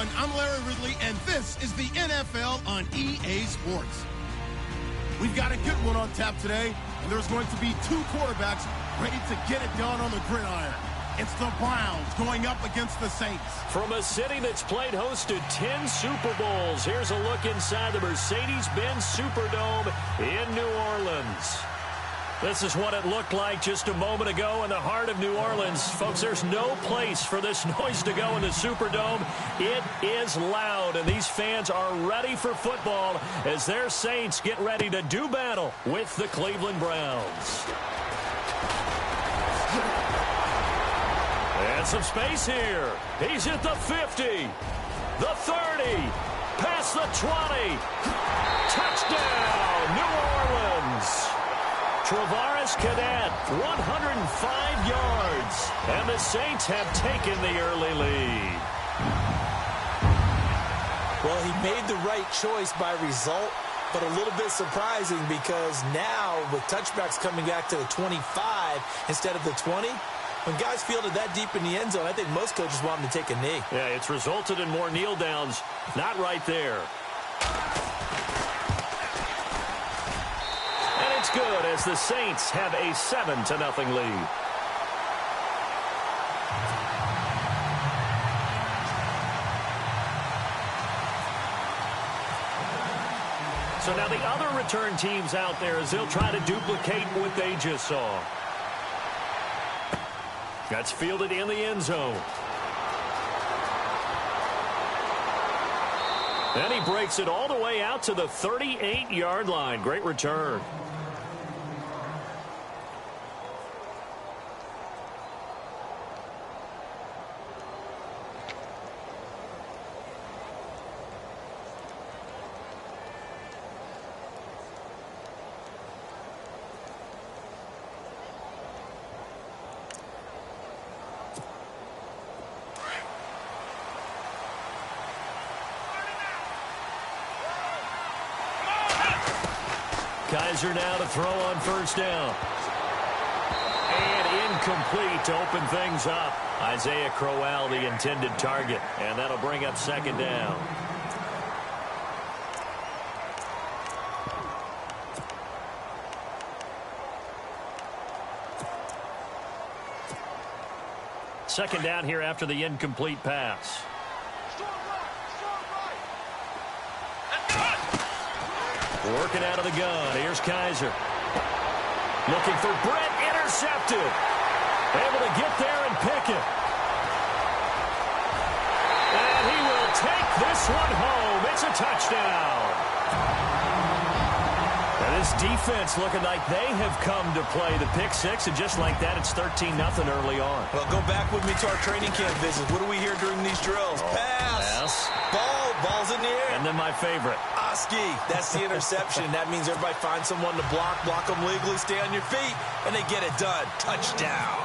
everyone. I'm Larry Ridley, and this is the NFL on EA Sports. We've got a good one on tap today, and there's going to be two quarterbacks ready to get it done on the gridiron. It's the Browns going up against the Saints. From a city that's played host to 10 Super Bowls, here's a look inside the Mercedes-Benz Superdome in New Orleans. This is what it looked like just a moment ago in the heart of New Orleans. Folks, there's no place for this noise to go in the Superdome. It is loud, and these fans are ready for football as their Saints get ready to do battle with the Cleveland Browns. And some space here. He's at the 50, the 30, past the 20. Touchdown, New Orleans. Travaris Cadet, 105 yards. And the Saints have taken the early lead. Well, he made the right choice by result, but a little bit surprising because now with touchbacks coming back to the 25 instead of the 20, when guys fielded that deep in the end zone, I think most coaches want them to take a knee. Yeah, it's resulted in more kneel downs. Not right there. And it's good as the Saints have a 7-0 lead. So now the other return teams out there as they'll try to duplicate what they just saw. That's fielded in the end zone. And he breaks it all the way out to the 38-yard line. Great return. Kaiser now to throw on first down. And incomplete to open things up. Isaiah Crowell, the intended target. And that'll bring up second down. Second down here after the incomplete pass. Working out of the gun. Here's Kaiser. Looking for Brett. Intercepted. Able to get there and pick it. And he will take this one home. It's a touchdown. And this defense looking like they have come to play the pick six. And just like that, it's 13-0 early on. Well, go back with me to our training camp visits. What do we hear during these drills? Pass. Ball. Ball's in the air. And then my favorite. Oski. That's the interception. That means everybody finds someone to block them legally, stay on your feet, and they get it done. Touchdown.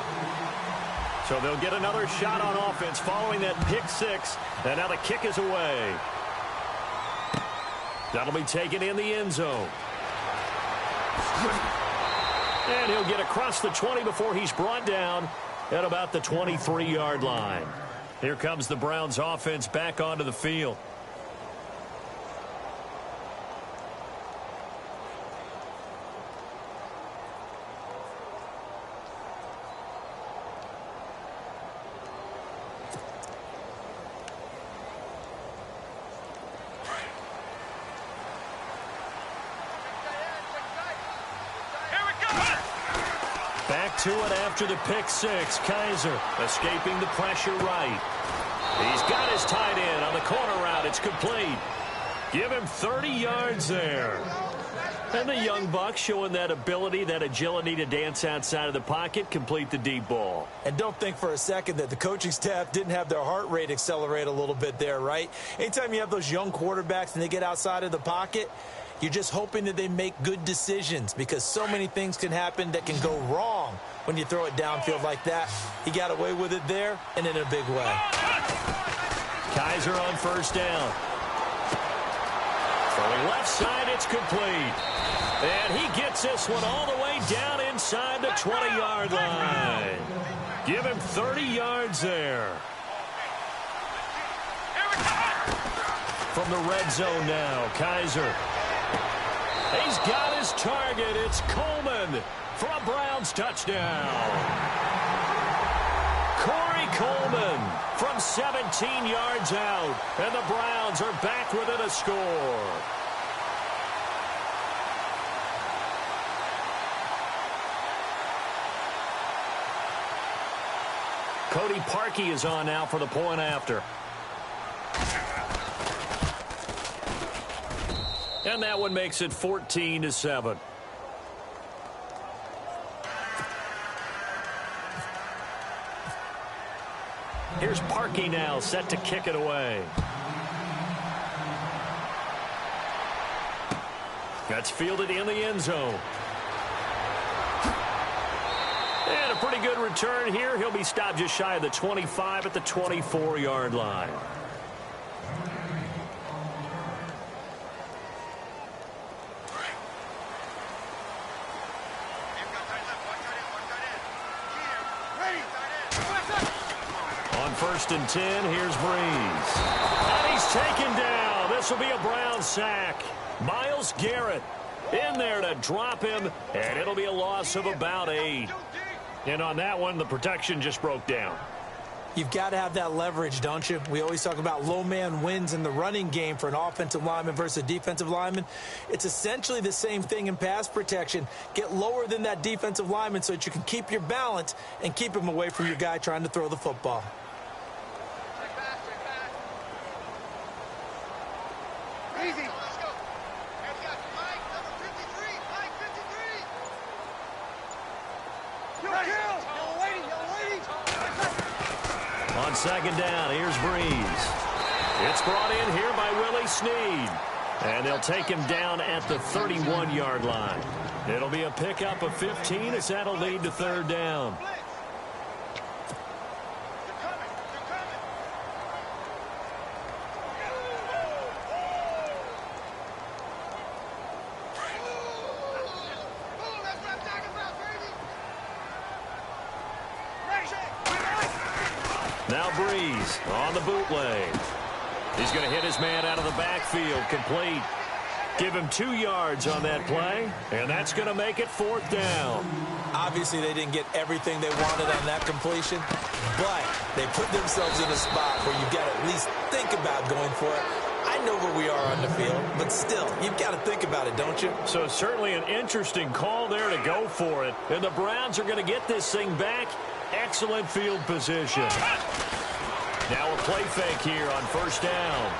So they'll get another shot on offense following that pick six. And now the kick is away. That'll be taken in the end zone. And he'll get across the 20 before he's brought down at about the 23-yard line. Here comes the Browns offense back onto the field. To it after the pick six. Kaiser escaping the pressure right. He's got his tight end on the corner route. It's complete. Give him 30 yards there. And the young buck showing that ability, that agility to dance outside of the pocket, complete the deep ball. And don't think for a second that the coaching staff didn't have their heart rate accelerate a little bit there, right? Anytime you have those young quarterbacks and they get outside of the pocket, you're just hoping that they make good decisions because so many things can happen that can go wrong when you throw it downfield like that. He got away with it there and in a big way. Kaiser on first down. Throwing left side, it's complete. And he gets this one all the way down inside the 20-yard line. Give him 30 yards there. Here we go. from the red zone now. Kaiser. He's got his target. It's Coleman for a Browns touchdown. Corey Coleman from 17 yards out. And the Browns are back within a score. Cody Parkey is on now for the point after. And that one makes it 14-7. Here's Parkey now, set to kick it away. That's fielded in the end zone. And a pretty good return here. He'll be stopped just shy of the 25 at the 24-yard line. On 1st and 10, here's Breeze. And he's taken down. This will be a Brown sack. Myles Garrett in there to drop him, and it'll be a loss of about 8. And on that one, the protection just broke down. You've got to have that leverage, don't you? We always talk about low man wins in the running game for an offensive lineman versus a defensive lineman. It's essentially the same thing in pass protection. Get lower than that defensive lineman so that you can keep your balance and keep him away from your guy trying to throw the football. Easy. Let's go. We've got Mike, number 53. Mike, 53. On 2nd down, here's Breeze. It's brought in here by Willie Snead. And they'll take him down at the 31-yard line. It'll be a pickup of 15 as that'll lead to 3rd down. Now Breeze on the bootleg. He's going to hit his man out of the backfield. Complete. Give him 2 yards on that play, and that's going to make it 4th down. Obviously, they didn't get everything they wanted on that completion, but they put themselves in a spot where you've got to at least think about going for it. I know where we are on the field, but still, you've got to think about it, don't you? So certainly an interesting call there to go for it, and the Browns are going to get this thing back. Excellent field position. Now a play fake here on 1st down.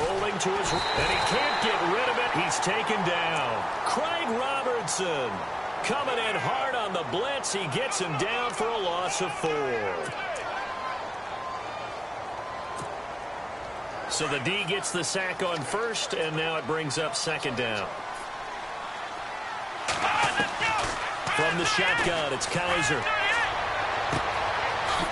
Rolling to his... And he can't get rid of it. He's taken down. Craig Robertson coming in hard on the blitz. He gets him down for a loss of 4. So the D gets the sack on 1st, and now it brings up 2nd down. From the shotgun, it's Kaiser.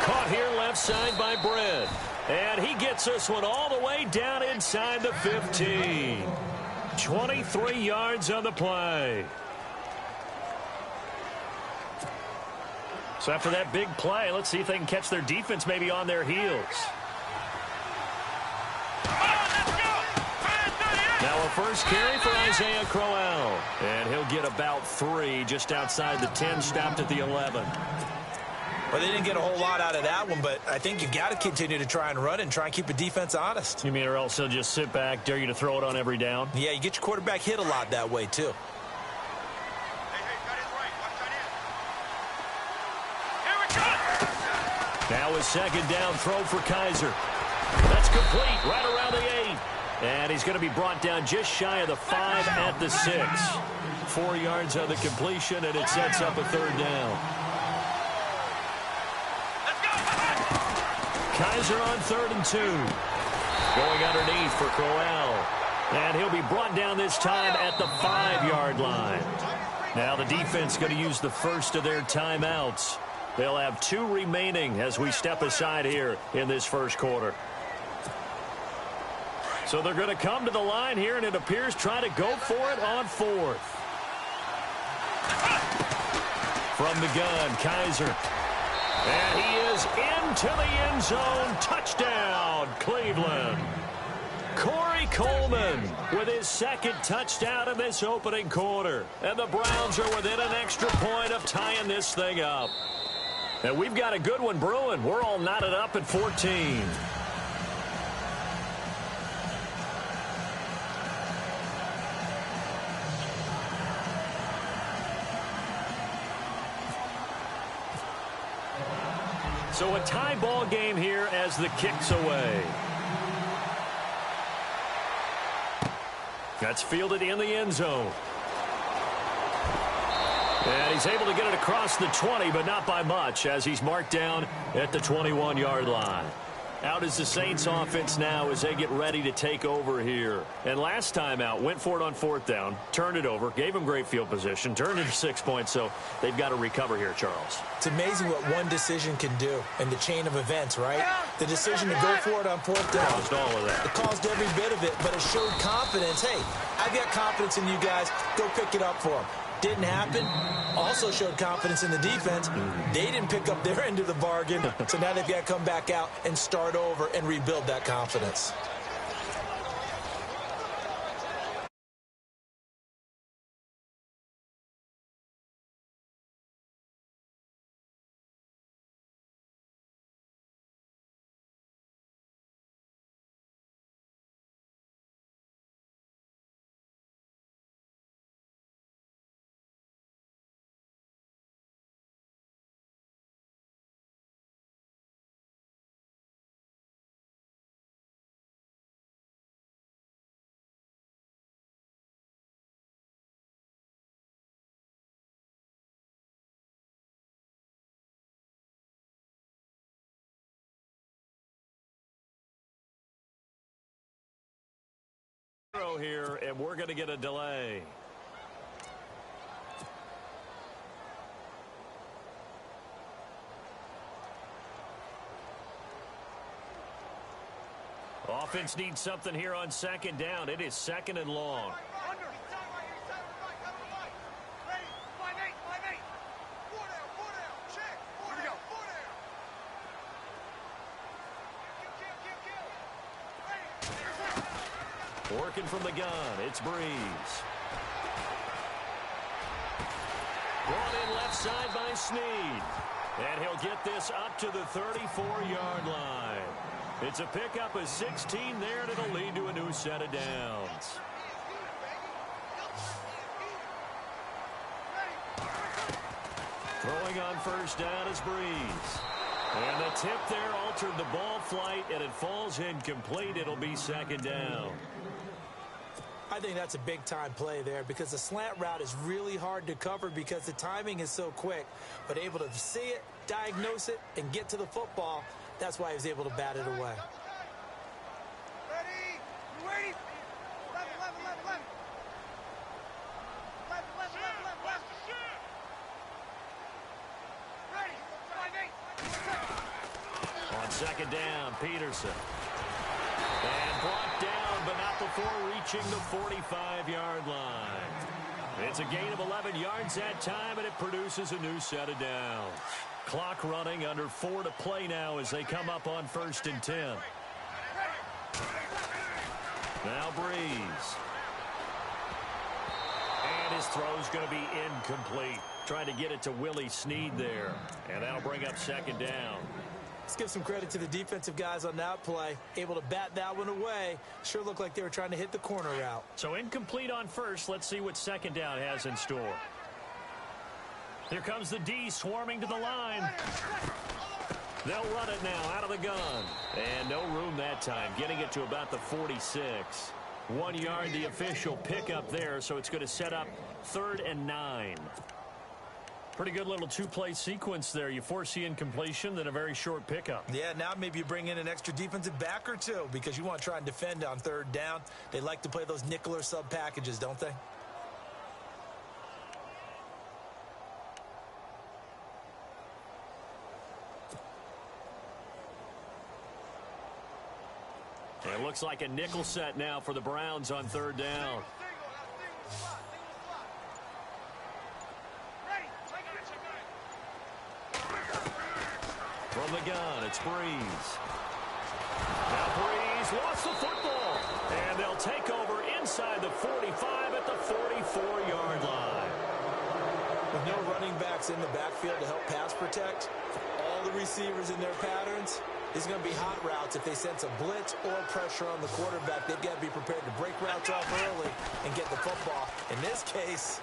Caught here left side by Brent. And he gets this one all the way down inside the 15. 23 yards on the play. So after that big play, let's see if they can catch their defense maybe on their heels. Now a first carry for Isaiah Crowell. And he'll get about 3 just outside the 10, stopped at the 11. Well, they didn't get a whole lot out of that one, but I think you've got to continue to try and run and try and keep the defense honest. You mean or else they'll just sit back, dare you to throw it on every down? Yeah, you get your quarterback hit a lot that way, too. Now a 2nd down throw for Kaiser. That's complete right around the 8. And he's going to be brought down just shy of the 5 at the 6. 4 yards on the completion, and it sets up a 3rd down. Kaiser on 3rd and 2. Going underneath for Crowell. And he'll be brought down this time at the 5-yard line. Now the defense going to use the first of their timeouts. They'll have 2 remaining as we step aside here in this first quarter. So they're going to come to the line here, and it appears try to go for it on 4th. From the gun, Kaiser. And he is into the end zone. Touchdown, Cleveland. Corey Coleman with his second touchdown in this opening quarter. And the Browns are within an extra point of tying this thing up. And we've got a good one brewing. We're all knotted up at 14. So a tie ball game here as the kick's away. That's fielded in the end zone. And he's able to get it across the 20, but not by much, as he's marked down at the 21-yard line. Out is the Saints offense now as they get ready to take over here. And last time out, went for it on fourth down, turned it over, gave them great field position, turned it to 6 points, so they've got to recover here, Charles. It's amazing what one decision can do in the chain of events, right? The decision to go for it on fourth down. Caused all of that. It caused every bit of it, but it showed confidence. Hey, I've got confidence in you guys. Go pick it up for them. Didn't happen. Also showed confidence in the defense. They didn't pick up their end of the bargain, so now they've got to come back out and start over and rebuild that confidence. Here, and we're going to get a delay. Offense needs something here on second down. It is second and long. Working from the gun, it's Breeze. Brought in left side by Snead. And he'll get this up to the 34-yard line. It's a pickup of 16 there, and it'll lead to a new set of downs. Throwing on first down is Breeze. And the tip there altered the ball flight, and it falls incomplete. It'll be second down. I think that's a big-time play there because the slant route is really hard to cover because the timing is so quick. But able to see it, diagnose it, and get to the football, that's why he was able to bat it away. Ready? You ready? 11. Ready? On second down, Peterson. And brought down, but not before reaching the 45-yard line. It's a gain of 11 yards that time, and it produces a new set of downs. Clock running, under 4 to play now as they come up on 1st and 10. Now Breeze. And his throw's going to be incomplete. Trying to get it to Willie Snead there. And that'll bring up second down. Let's give some credit to the defensive guys on that play. Able to bat that one away. Sure looked like they were trying to hit the corner route. So incomplete on first. Let's see what second down has in store. Here comes the D swarming to the line. They'll run it now out of the gun. And no room that time. Getting it to about the 46. 1 yard, the official pickup there. So it's going to set up 3rd and 9. Pretty good little two-play sequence there. You force the incompletion, then a very short pickup. Yeah, now maybe you bring in an extra defensive back or two because you want to try and defend on 3rd down. They like to play those nickel or sub packages, don't they? It looks like a nickel set now for the Browns on 3rd down. From the gun, it's Breeze. Now Breeze lost the football. And they'll take over inside the 45 at the 44-yard line. With no running backs in the backfield to help pass protect, all the receivers in their patterns, these are going to be hot routes. If they sense a blitz or pressure on the quarterback, they've got to be prepared to break routes off early and get the football. In this case,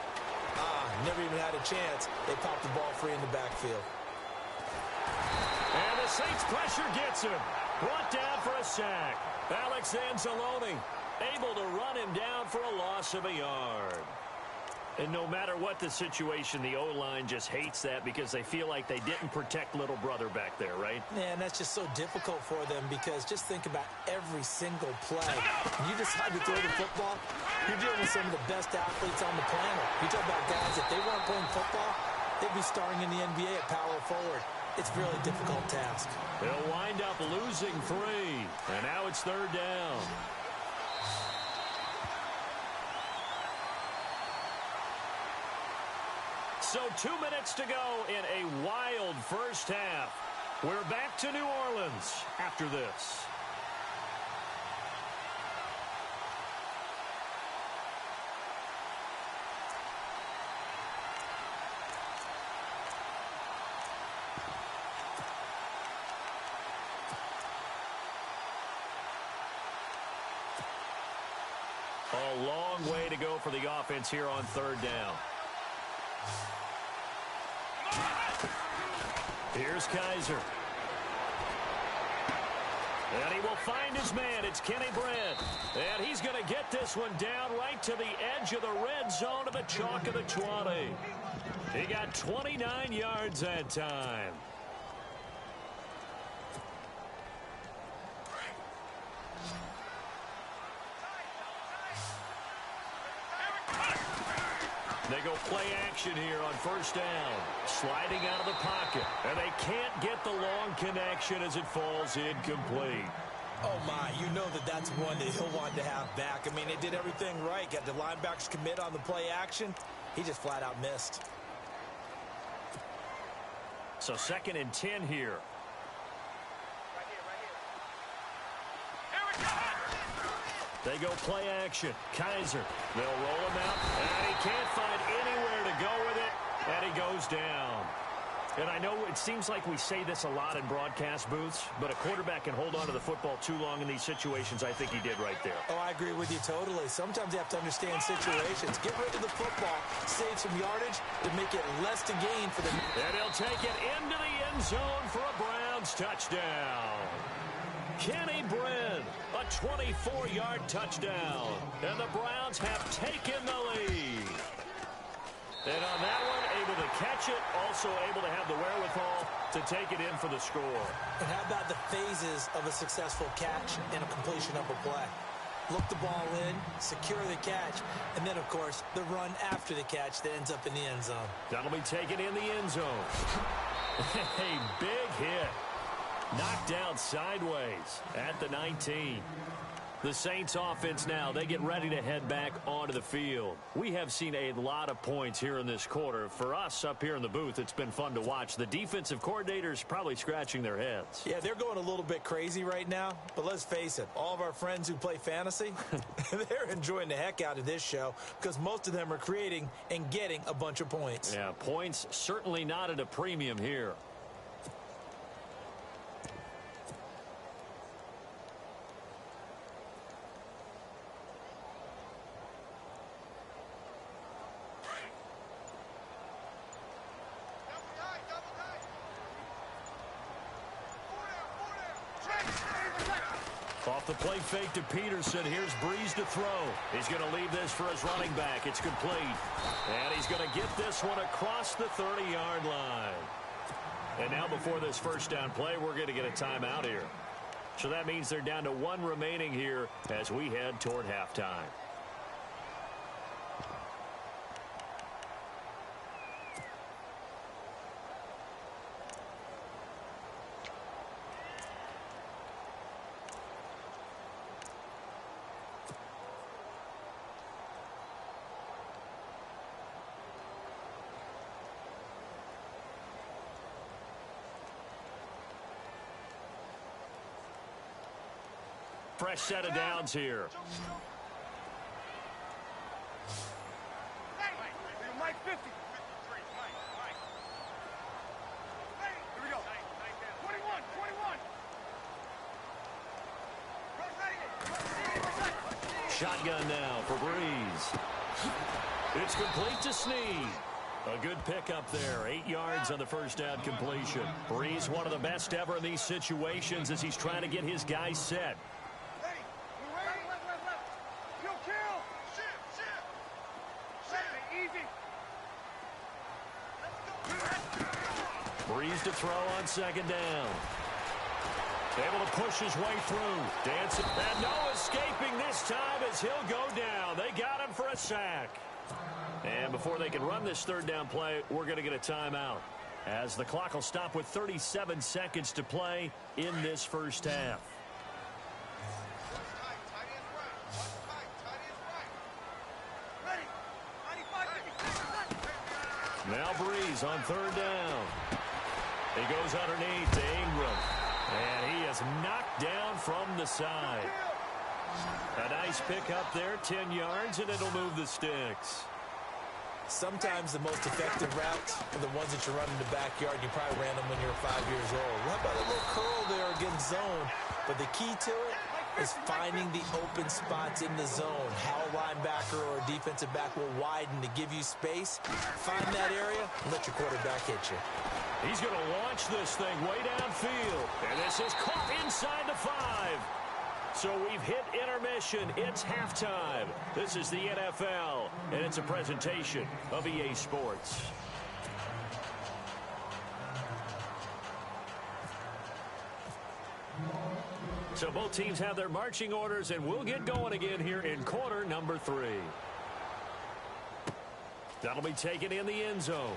never even had a chance. They popped the ball free in the backfield. And the Saints pressure gets him. Brought down for a sack. Alex Anzalone able to run him down for a loss of a yard. And no matter what the situation, the O-line just hates that because they feel like they didn't protect little brother back there, right? Man, that's just so difficult for them because just think about every single play. When you decide to throw the football, you're dealing with some of the best athletes on the planet. You talk about guys, if they weren't playing football, they'd be starring in the NBA at power forward. It's a really difficult task. They'll wind up losing 3. And now it's 3rd down. So 2 minutes to go in a wild first half. We're back to New Orleans after this. A long way to go for the offense here on 3rd down. Here's Kaiser. And he will find his man. It's Kenny Brent. And he's going to get this one down right to the edge of the red zone of the chalk of the 20. He got 29 yards that time. They go play action here on 1st down. Sliding out of the pocket. And they can't get the long connection as it falls incomplete. Oh, my. You know that's one that he'll want to have back. I mean, they did everything right. Got the linebackers commit on the play action. He just flat out missed. So 2nd and 10 here. They go play action. Kaiser. They'll roll him out. And he can't find anywhere to go with it. And he goes down. And I know it seems like we say this a lot in broadcast booths, but a quarterback can hold on to the football too long in these situations. I think he did right there. Oh, I agree with you totally. Sometimes you have to understand situations. Get rid of the football. Save some yardage to make it less to gain for the... And he'll take it into the end zone for a Browns touchdown. Kenny Brent, a 24-yard touchdown. And the Browns have taken the lead. And on that one, able to catch it, also able to have the wherewithal to take it in for the score. And how about the phases of a successful catch and a completion of a play? Look the ball in, secure the catch, and then, of course, the run after the catch that ends up in the end zone. That'll be taken in the end zone. A big hit. Knocked down sideways at the 19. The Saints offense now, they get ready to head back onto the field. We have seen a lot of points here in this quarter. For us up here in the booth, it's been fun to watch. The defensive coordinators probably scratching their heads. Yeah, they're going a little bit crazy right now. But let's face it, all of our friends who play fantasy, they're enjoying the heck out of this show because most of them are creating and getting a bunch of points. Yeah, points certainly not at a premium here. Off the play fake to Peterson. Here's Breeze to throw. He's going to leave this for his running back. It's complete. And he's going to get this one across the 30-yard line. And now before this first down play, we're going to get a timeout here. So that means they're down to 1 remaining here as we head toward halftime. fresh set of downs here. Mike 50. 53. Mike. Here we go. 21. Shotgun now for Breeze. It's complete to Snead. A good pickup there. 8 yards on the first down completion. Breeze, one of the best ever in these situations as he's trying to get his guys set. Breeze to throw on second down. Able to push his way through. Dancing. And no escaping this time as he'll go down. They got him for a sack. And before they can run this third down play, we're going to get a timeout, as the clock will stop with 37 seconds to play in this first half. Now Breeze on third down. He goes underneath to Ingram. And he is knocked down from the side. A nice pickup there, 10 yards, and it'll move the sticks. Sometimes the most effective routes are the ones that you run in the backyard. You probably ran them when you were 5 years old. How about a little curl there against zone? But the key to it is finding the open spots in the zone. How a linebacker or a defensive back will widen to give you space. Find that area and let your quarterback hit you. He's going to launch this thing way downfield. And this is caught inside the 5. So we've hit intermission. It's halftime. This is the NFL, and it's a presentation of EA Sports. So both teams have their marching orders, and we'll get going again here in quarter number 3. That'll be taken in the end zone.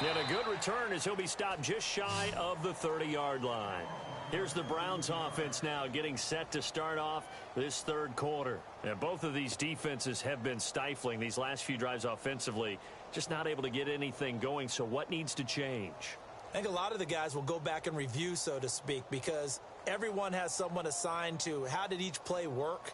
And a good return as he'll be stopped just shy of the 30-yard line. Here's the Browns offense now getting set to start off this third quarter. And both of these defenses have been stifling these last few drives offensively, just not able to get anything going. So what needs to change? I think a lot of the guys will go back and review, so to speak, because everyone has someone assigned to how did each play work.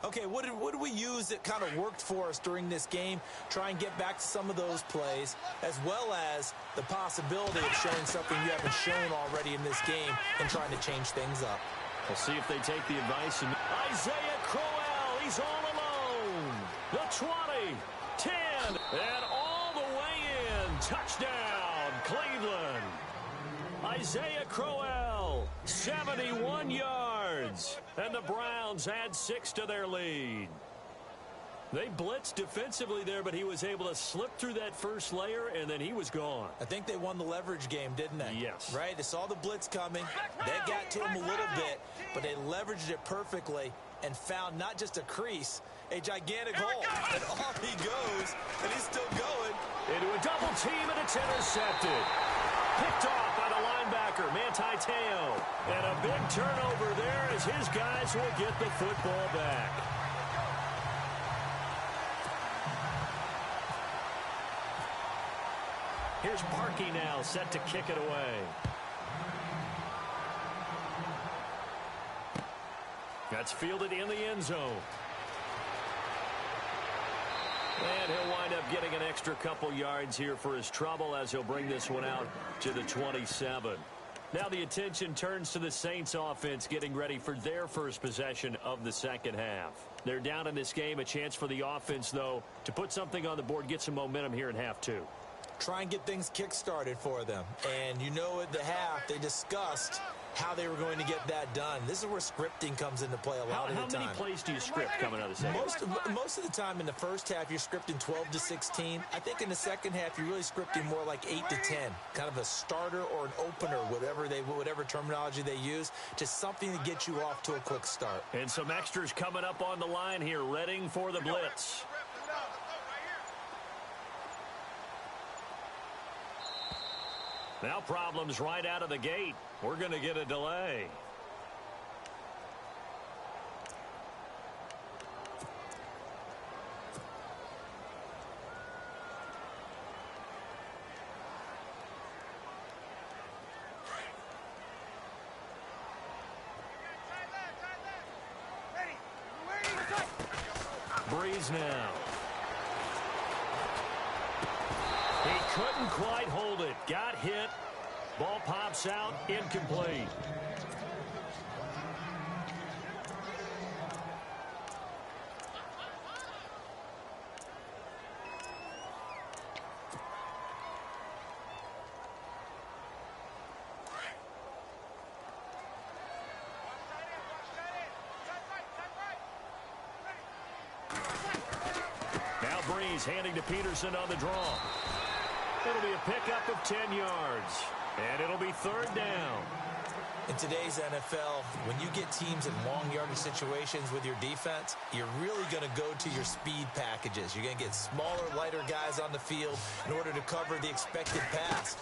Okay, what did we use that kind of worked for us during this game? Try and get back to some of those plays, as well as the possibility of showing something you haven't shown already in this game and trying to change things up. We'll see if they take the advice. And Isaiah Crowell, he's all alone. The 20, 10, and all the way in. Touchdown, Cleveland. Isaiah Crowell, 71 yards. And the Browns add 6 to their lead. They blitzed defensively there, but he was able to slip through that first layer, and then he was gone. I think they won the leverage game, didn't they? Yes. Right? They saw the blitz coming. That got to him a little bit, but they leveraged it perfectly and found not just a crease, a gigantic hole. And off he goes, and he's still going. Into a double team, and it's intercepted. Picked off by the linebacker, Manti Te'o. And a big turnover there as his guys will get the football back. Here's Parkey now, set to kick it away. That's fielded in the end zone. And he'll wind up getting an extra couple yards here for his trouble as he'll bring this one out to the 27. Now the attention turns to the Saints offense getting ready for their first possession of the second half. They're down in this game. A chance for the offense, though, to put something on the board, get some momentum here in half 2. Try and get things kick-started for them. And you know at the half, they discussed how they were going to get that done. This is where scripting comes into play a lot of the time. How many plays do you script coming out of the second? Most of the time in the first half, you're scripting 12 to 16. I think in the second half, you're really scripting more like 8 to 10. Kind of a starter or an opener, whatever terminology they use, just something to get you off to a quick start. And some extras coming up on the line here, readying for the blitz. Now problems right out of the gate. We're going to get a delay. Breeze now. He couldn't quite hold it. Got hit. Ball pops out. Incomplete. Breeze handing to Peterson on the draw. It'll be a pickup of 10 yards. And it'll be third down. In today's NFL, when you get teams in long yardage situations with your defense, you're really going to go to your speed packages. You're going to get smaller, lighter guys on the field in order to cover the expected pass.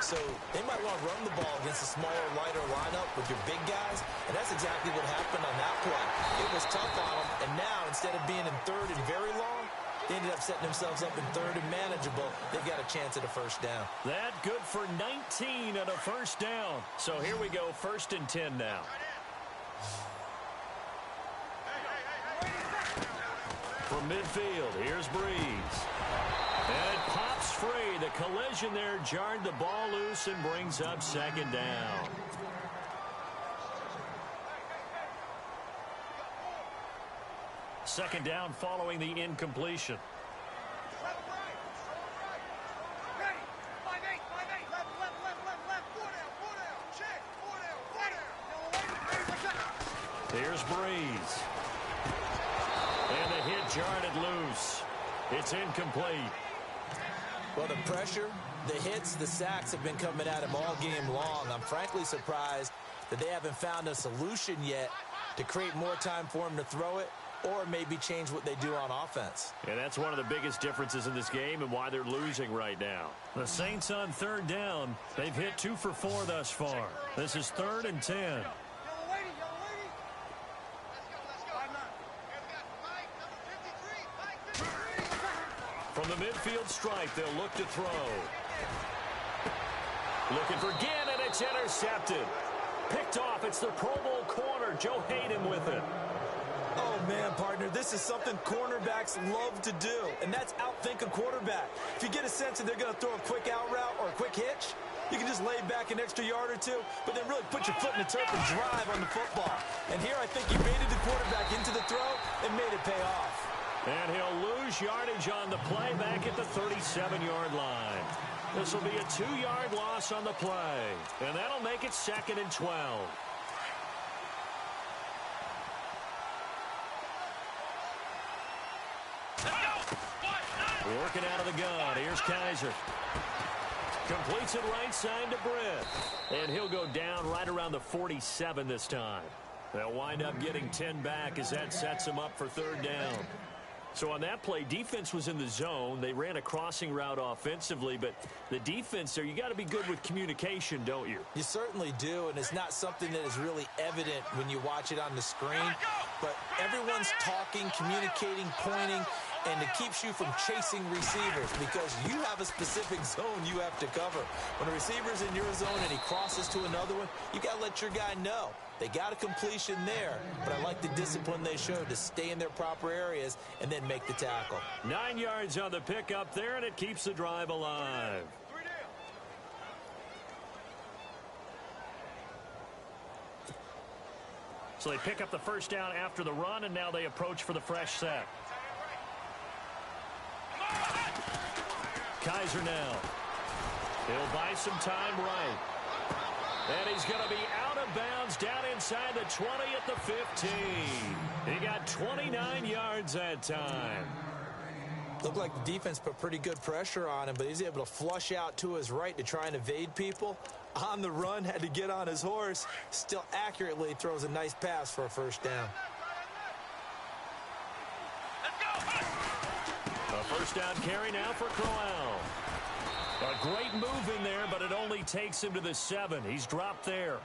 So they might want to run the ball against a smaller, lighter lineup with your big guys, and that's exactly what happened on that play. It was tough on them, and now instead of being in third and very long, they ended up setting themselves up in third and manageable. They've got a chance at a first down. That good for 19 and a first down. So here we go, 1st and 10 now. From midfield, here's Breeze. And it pops free. The collision there jarred the ball loose and brings up 2nd down. Second down following the incompletion. Here's Breeze. And the hit jarred it loose. It's incomplete. Well, the pressure, the hits, the sacks have been coming at him all game long. I'm frankly surprised that they haven't found a solution yet to create more time for him to throw it, or maybe change what they do on offense. And that's one of the biggest differences in this game and why they're losing right now. The Saints on 3rd down. They've hit 2 for 4 thus far. This is 3rd and 10. From the midfield stripe, they'll look to throw. Looking for Ginn, and it's intercepted. Picked off. It's the Pro Bowl corner, Joe Hayden, with it. Oh, man, partner, this is something cornerbacks love to do, and that's outthink a quarterback. If you get a sense that they're going to throw a quick out route or a quick hitch, you can just lay back an extra yard or two, but then really put your foot in the turf and drive on the football. And here I think he baited the quarterback into the throw and made it pay off. And he'll lose yardage on the play back at the 37-yard line. This will be a 2-yard loss on the play, and that'll make it 2nd and 12. Working out of the gun. Here's Kaiser. Completes it right side to Britt. And he'll go down right around the 47 this time. They'll wind up getting 10 back as that sets him up for 3rd down. So on that play, defense was in the zone. They ran a crossing route offensively, but the defense there, you got to be good with communication, don't you? You certainly do, and it's not something that is really evident when you watch it on the screen. But everyone's talking, communicating, pointing, and it keeps you from chasing receivers because you have a specific zone you have to cover. When a receiver's in your zone and he crosses to another one, you got to let your guy know. They got a completion there, but I like the discipline they showed to stay in their proper areas and then make the tackle. 9 yards on the pickup there, and it keeps the drive alive. So they pick up the first down after the run, and now they approach for the fresh set. Kaiser now. He'll buy some time right. And he's going to be out of bounds down inside the 20 at the 15. He got 29 yards that time. Looked like the defense put pretty good pressure on him, but he's able to flush out to his right to try and evade people. On the run, had to get on his horse. Still accurately throws a nice pass for a first down. A first down carry now for Crowell. A great move in there, but it only takes him to the 7. He's dropped there.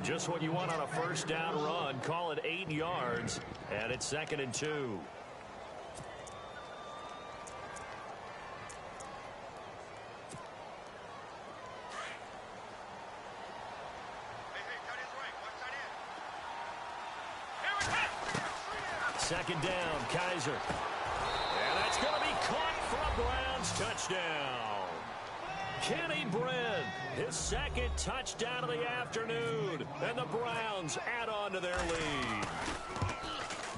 Just what you want on a first down run. Call it 8 yards, and it's 2nd and 2. Second down, Kaiser. Browns touchdown. Kenny Brent, his second touchdown of the afternoon, and the Browns add on to their lead.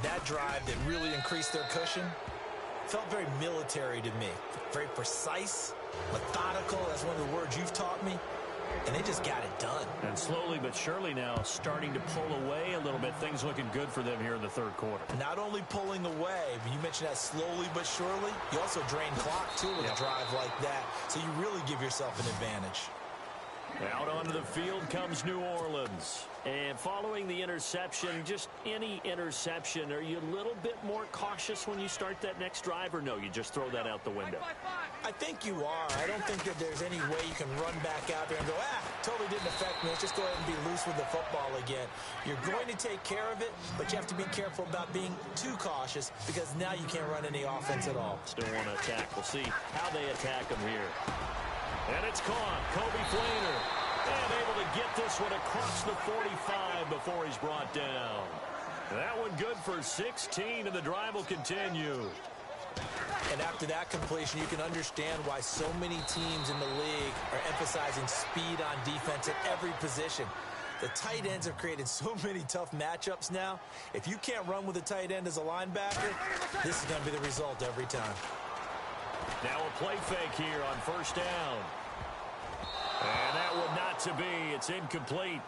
That drive that really increased their cushion felt very military to me. Very precise, methodical. That's one of the words you've taught me. And they just got it done. And slowly but surely now starting to pull away a little bit. Things looking good for them here in the third quarter. Not only pulling away, but you mentioned that slowly but surely. You also drain clock, too, with a drive like that. So you really give yourself an advantage. Out onto the field comes New Orleans. And following the interception, just any interception, are you a little bit more cautious when you start that next drive, or no, you just throw that out the window? I think you are. I don't think that there's any way you can run back out there and go, totally didn't affect me. Let's just go ahead and be loose with the football again. You're going to take care of it, but you have to be careful about being too cautious because now you can't run any offense at all. Still want to attack. We'll see how they attack them here. And it's caught. Kobe Fleener. And able to get this one across the 45 before he's brought down. That one good for 16, and the drive will continue. And after that completion, you can understand why so many teams in the league are emphasizing speed on defense at every position. The tight ends have created so many tough matchups now. If you can't run with a tight end as a linebacker, this is going to be the result every time. Now a play fake here on first down. And that one not to be. It's incomplete.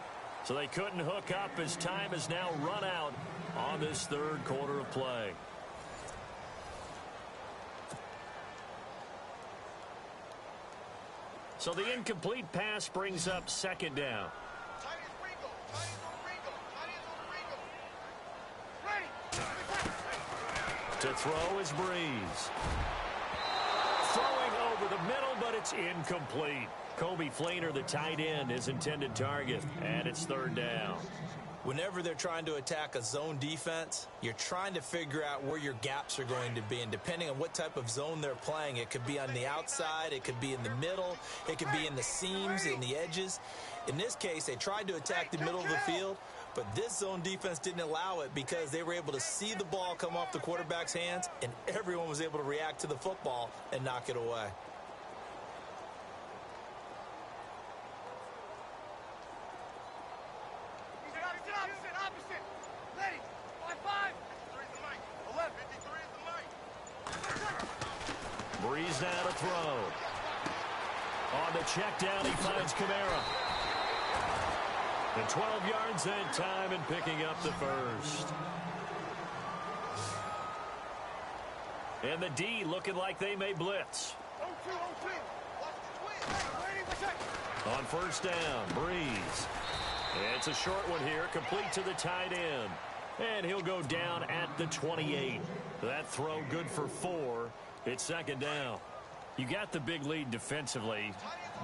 So they couldn't hook up as time has now run out on this third quarter of play. So the incomplete pass brings up second down. To throw is Breeze. Throwing over the middle, but it's incomplete. Kobe Fleener, the tight end, his intended target, and it's third down. Whenever they're trying to attack a zone defense, you're trying to figure out where your gaps are going to be. And depending on what type of zone they're playing, it could be on the outside, it could be in the middle, it could be in the seams, in the edges. In this case, they tried to attack the middle of the field, but this zone defense didn't allow it because they were able to see the ball come off the quarterback's hands, and everyone was able to react to the football and knock it away. Breeze now to throw. On the check down, he finds Kamara. And 12 yards that time and picking up the first. And the D looking like they may blitz. On first down, Breeze. It's a short one here, complete to the tight end. And he'll go down at the 28. That throw good for 4. It's second down. You got the big lead defensively,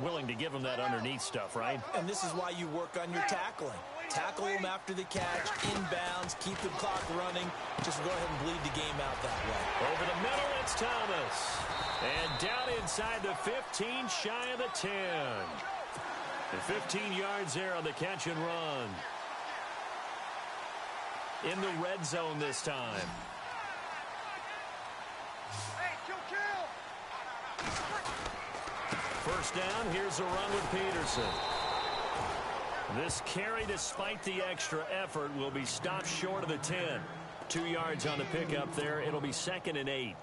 willing to give them that underneath stuff, right? And this is why you work on your tackling. Tackle them after the catch, inbounds, keep the clock running. Just go ahead and bleed the game out that way. Over the middle, it's Thomas. And down inside the 15, shy of the 10. And 15 yards there on the catch and run. In the red zone this time. First down, here's a run with Peterson. This carry, despite the extra effort, will be stopped short of the 10. 2 yards on the pickup there. It'll be second and 8.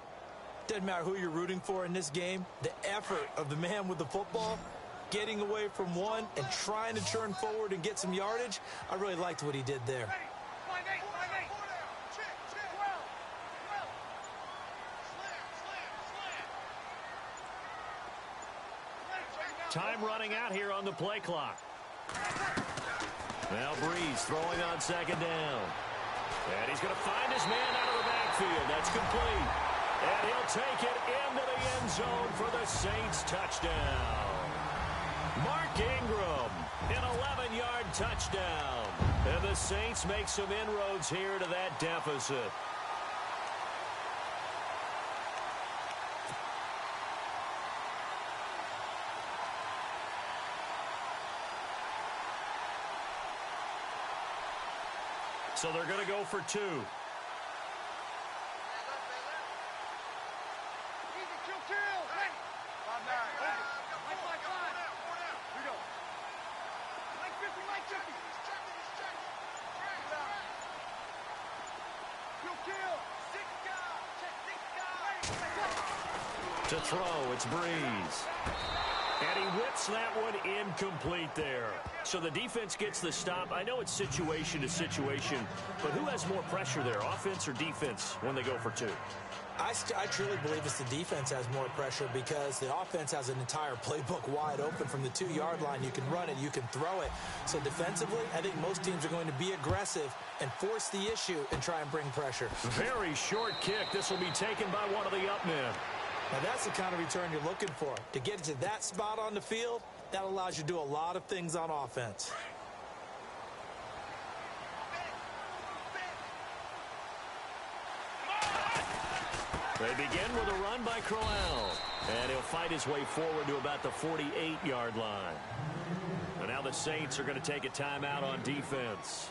Doesn't matter who you're rooting for in this game. The effort of the man with the football, getting away from one and trying to turn forward and get some yardage, I really liked what he did there. Time running out here on the play clock. Now Breeze throwing on second down. And he's going to find his man out of the backfield. That's complete. And he'll take it into the end zone for the Saints touchdown. Mark Ingram, an 11-yard touchdown. And the Saints make some inroads here to that deficit. So they're going to go for 2. To throw, it's Breeze. And he whips that one incomplete there. So the defense gets the stop. I know it's situation to situation, but who has more pressure there, offense or defense, when they go for two? I truly believe it's the defense has more pressure because the offense has an entire playbook wide open from the 2-yard line. You can run it, you can throw it. So defensively, I think most teams are going to be aggressive and force the issue and try and bring pressure. Very short kick. This will be taken by one of the up men. Now that's the kind of return you're looking for. To get to that spot on the field, that allows you to do a lot of things on offense. They begin with a run by Crowell. And he'll fight his way forward to about the 48-yard line. And now the Saints are going to take a timeout on defense.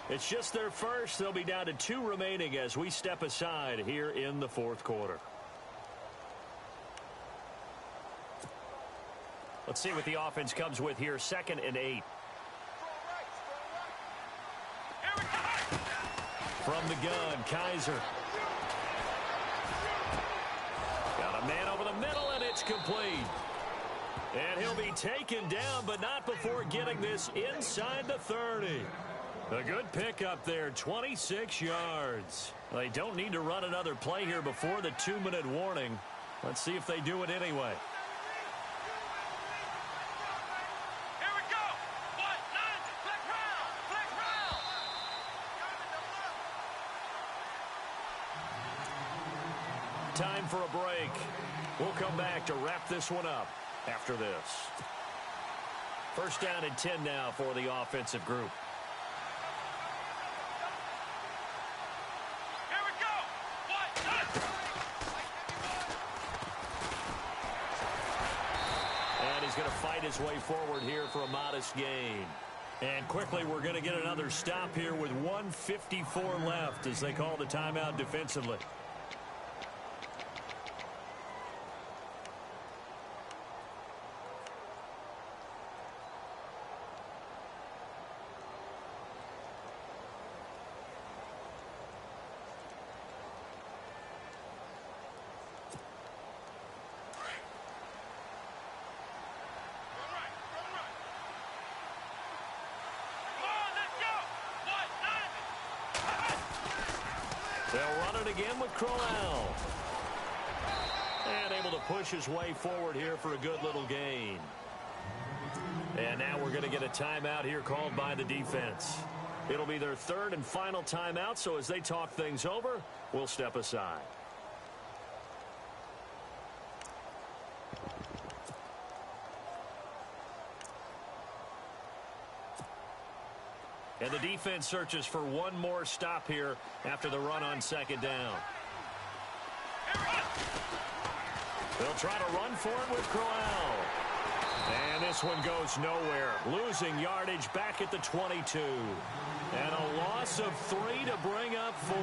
It's just their first. They'll be down to 2 remaining as we step aside here in the fourth quarter. Let's see what the offense comes with here. 2nd and 8. From the gun, Kaiser. Got a man over the middle, and it's complete. And he'll be taken down, but not before getting this inside the 30. A good pickup there, 26 yards. They don't need to run another play here before the 2-minute warning. Let's see if they do it anyway. Time for a break. We'll come back to wrap this one up after this. First down and 10 now for the offensive group. Here we go. And he's going to fight his way forward here for a modest gain. And quickly, we're going to get another stop here with 1:54 left as they call the timeout defensively. They'll run it again with Crowell. And able to push his way forward here for a good little gain. And now we're going to get a timeout here called by the defense. It'll be their 3rd and final timeout, so as they talk things over, we'll step aside. And the defense searches for one more stop here after the run on 2nd down. They'll try to run for it with Crowell. And this one goes nowhere. Losing yardage back at the 22. And a loss of 3 to bring up 4.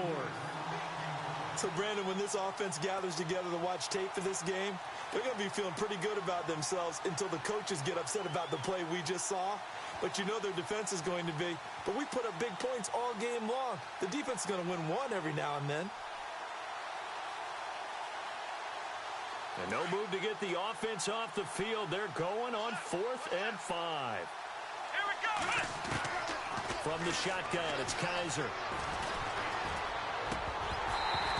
So, Brandon, when this offense gathers together to watch tape for this game, they're going to be feeling pretty good about themselves until the coaches get upset about the play we just saw. But you know their defense is going to be. But we put up big points all game long. The defense is going to win one every now and then. And no move to get the offense off the field. They're going on 4th and 5. Here we go. From the shotgun, it's Kaiser.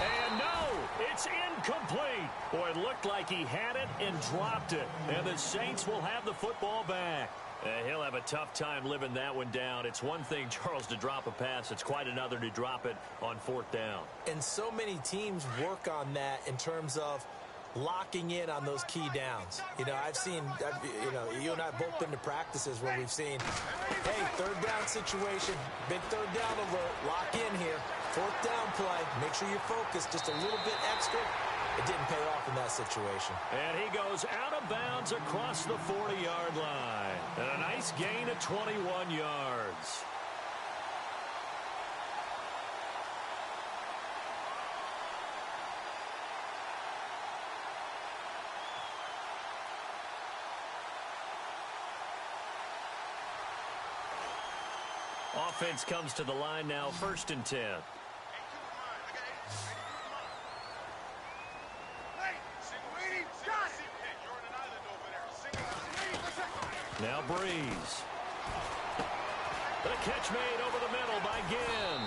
And no, it's incomplete. Boy, it looked like he had it and dropped it. And the Saints will have the football back. He'll have a tough time living that one down. It's one thing, Charles, to drop a pass. It's quite another to drop it on 4th down. And so many teams work on that in terms of locking in on those key downs. You know, you and I have both been to practices where we've seen, hey, 3rd down situation, big 3rd down alert, lock in here, 4th down play, make sure you're focused just a little bit extra. It didn't pay off in that situation. And he goes out of bounds across the 40-yard line. And a nice gain of 21 yards. offense comes to the line now, 1st and 10. Now Breeze. The catch made over the middle by Ginn.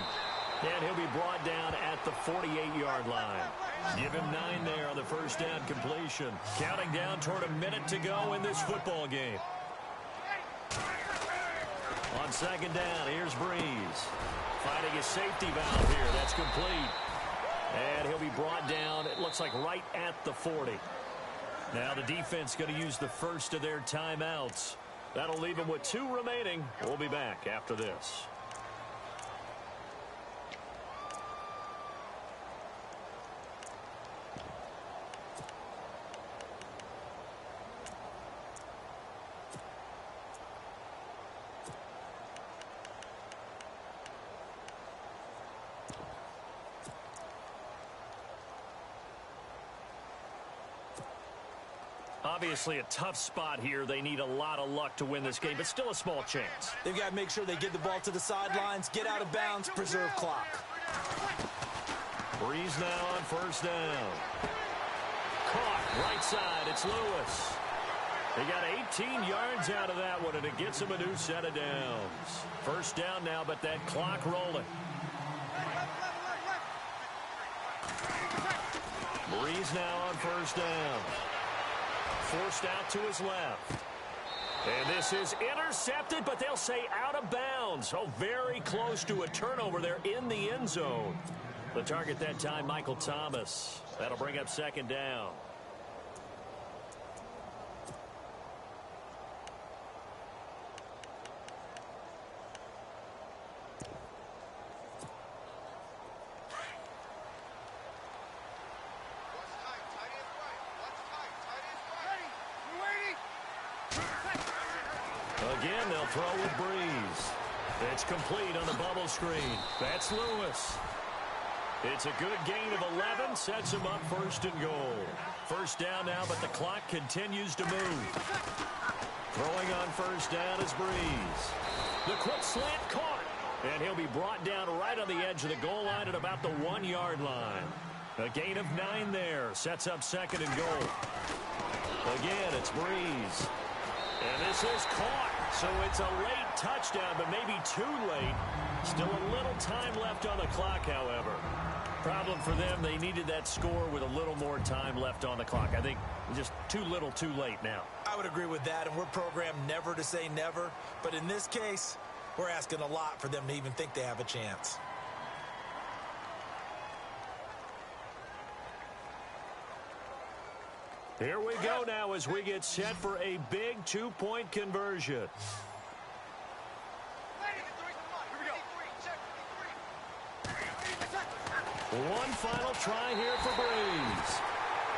And he'll be brought down at the 48-yard line. Give him 9 there on the first down completion. Counting down toward a minute to go in this football game. On 2nd down, here's Breeze. Finding a safety valve here. That's complete. And he'll be brought down, it looks like right at the 40. Now the defense going to use the first of their timeouts. That'll leave them with 2 remaining. We'll be back after this. Obviously a tough spot here. They need a lot of luck to win this game, but still a small chance. They've got to make sure they get the ball to the sidelines, get out of bounds, preserve clock. Breeze now on 1st down. Caught right side. It's Lewis. They got 18 yards out of that one, and it gets them a new set of downs. 1st down now, but that clock rolling. Breeze now on 1st down. Forced out to his left. And this is intercepted, but they'll say out of bounds. Oh, very close to a turnover there in the end zone. The target that time, Michael Thomas. That'll bring up 2nd down. Again, they'll throw with Breeze. It's complete on the bubble screen. That's Lewis. It's a good gain of 11. Sets him up 1st and goal. 1st down now, but the clock continues to move. Throwing on 1st down is Breeze. The quick slant caught. And he'll be brought down right on the edge of the goal line at about the 1-yard line. A gain of 9 there. Sets up 2nd and goal. Again, it's Breeze. And this is caught. So it's a late touchdown, but maybe too late. Still a little time left on the clock, however. Problem for them, they needed that score with a little more time left on the clock. I think just too little, too late now. I would agree with that, and we're programmed never to say never. But in this case, we're asking a lot for them to even think they have a chance. Here we go now as we get set for a big 2-point conversion. One final try here for Breeze.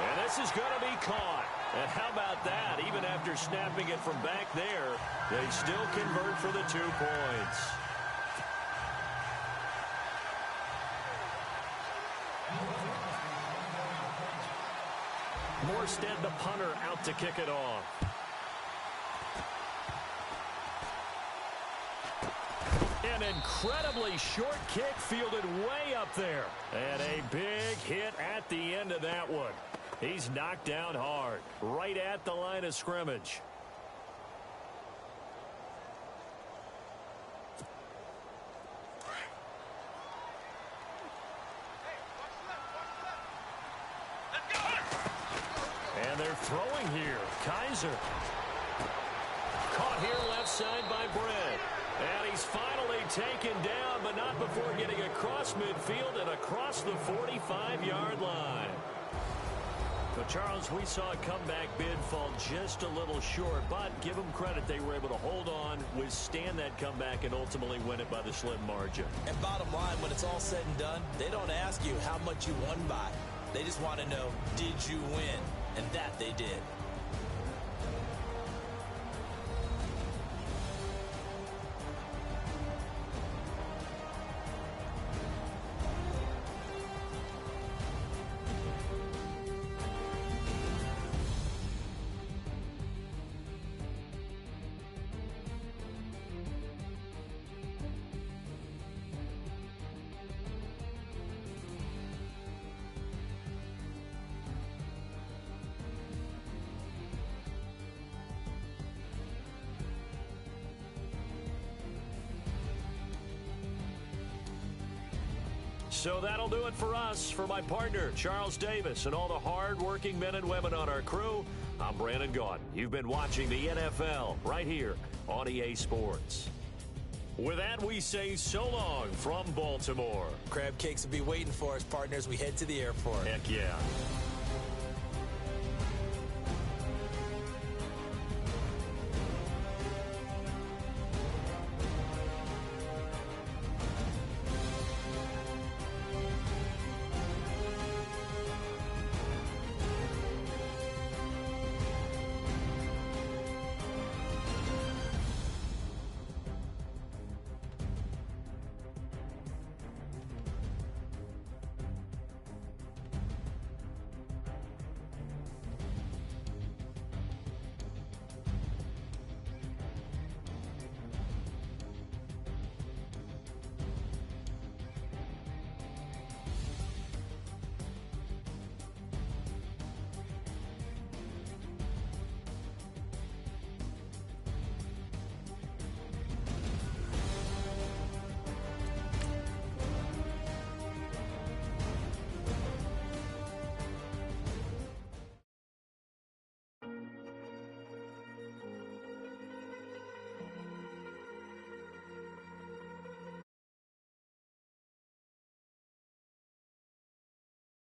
And this is going to be caught. And how about that? Even after snapping it from back there, they still convert for the 2 points. Morstead, the punter, out to kick it off. An incredibly short kick fielded way up there. And a big hit at the end of that one. He's knocked down hard, right at the line of scrimmage. And they're throwing here. Kaiser. Caught here left side by Brett. And he's finally taken down, but not before getting across midfield and across the 45-yard line. But, Charles, we saw a comeback bid fall just a little short, but give them credit. They were able to hold on, withstand that comeback, and ultimately win it by the slim margin. And bottom line, when it's all said and done, they don't ask you how much you won by. They just want to know, did you win? And that they did. So that'll do it for us. For my partner, Charles Davis, and all the hard-working men and women on our crew, I'm Brandon Gaudin. You've been watching the NFL right here on EA Sports. With that, we say so long from Baltimore. Crab cakes will be waiting for us, partners. We head to the airport. Heck yeah.